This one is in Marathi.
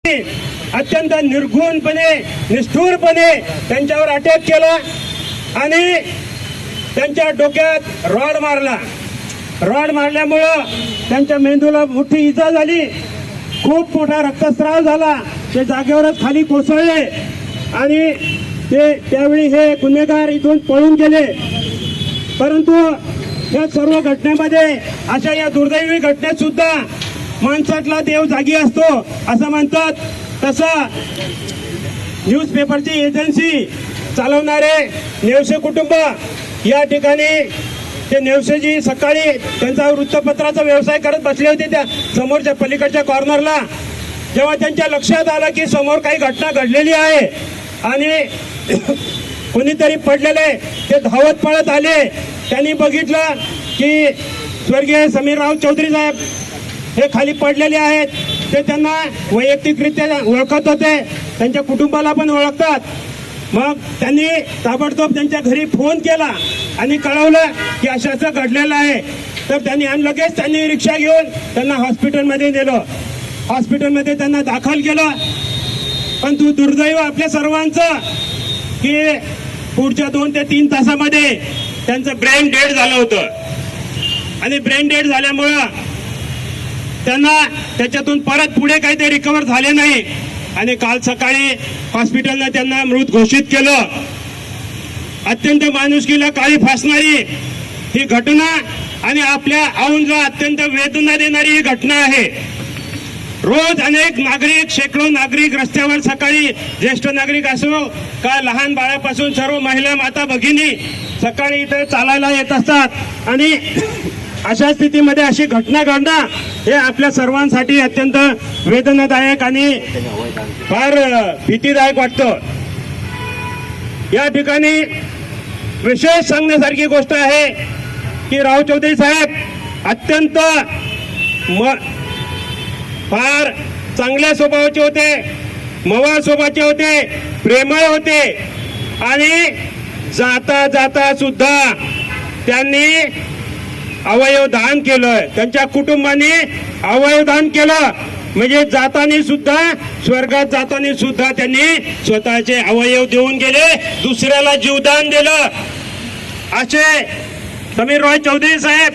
अत्यंत निर्घुणपणे निष्ठुरपणे त्यांच्यावर अटॅक केला आणि त्यांच्या डोक्यात रॉड मारला. रॉड मारल्यामुळं त्यांच्या मेंदूला मोठी इजा झाली, खूप मोठा रक्तस्राव झाला. ते जागेवरच खाली कोसळले आणि त्यावेळी हे गुन्हेगार इथून पळून गेले. परंतु या सर्व घटनेमध्ये, अशा या दुर्दैवी घटनेत सुद्धा माणसातला देव जागी असतो असं म्हणतात. तसं न्यूजपेपरची एजन्सी चालवणारे नेवसे कुटुंब या ठिकाणी, ते नेवसेजी सकाळी त्यांचा वृत्तपत्राचा व्यवसाय करत बसले होते त्या समोरच्या पलीकडच्या कॉर्नरला. जेव्हा त्यांच्या लक्षात आलं की समोर काही घटना घडलेली आहे आणि कोणीतरी पडलेले, ते धावत पळत आले. त्यांनी बघितलं की स्वर्गीय समीरराव चौधरी साहेब हे खाली पडलेले आहेत. ते त्यांना वैयक्तिकरित्या ओळखत होते, त्यांच्या कुटुंबाला पण ओळखतात. मग त्यांनी ताबडतोब त्यांच्या घरी फोन केला आणि कळवलं की असं घडलेलं आहे. तर त्यांनी लगेच रिक्षा घेऊन त्यांना हॉस्पिटलमध्ये नेलं. हॉस्पिटलमध्ये त्यांना दाखल केलं. पण दुर्दैव आपल्या सर्वांचं की पुढच्या 2 ते 3 तासामध्ये त्यांचं ब्रेन डेड झालं होतं. आणि ब्रेन डेड झाल्यामुळं त्यांना त्याच्यातून परत पुढे काही ते रिकवर झाले नाही. आणि काल सकाळी हॉस्पिटलनं त्यांना मृत घोषित केलं. अत्यंत माणुसकीला काळी फासणारी ही घटना आणि आपल्या औंधला अत्यंत वेदना देणारी ही घटना आहे. रोज अनेक नागरिक, शेकडो नागरिक रस्त्यावर सकाळी, ज्येष्ठ नागरिक असो का लहान बाळापासून सर्व महिला, माता, भगिनी सकाळी इथे चालायला येत असतात. आणि अशा स्थितीमध्ये अशी घटना घडणं हे आपल्या सर्वांसाठी अत्यंत वेदनादायक आणि फार भीतीदायक वाटतं. या ठिकाणी विशेष सांगण्यासारखी गोष्ट आहे की राव चौधरी साहेब अत्यंत फार चांगल्या स्वभावाचे होते, मवाळ स्वभावाचे होते, प्रेमळ होते. आणि जाता जाता सुद्धा त्यांनी अवयव दान केलं. त्यांच्या कुटुंबाने अवयव दान केलं. म्हणजे जाताना सुद्धा, स्वर्गात जाताना सुद्धा त्यांनी स्वतःचे अवयव देऊन गेले, दुसऱ्याला जीवदान दिलं. असे समीरराव चौधरी साहेब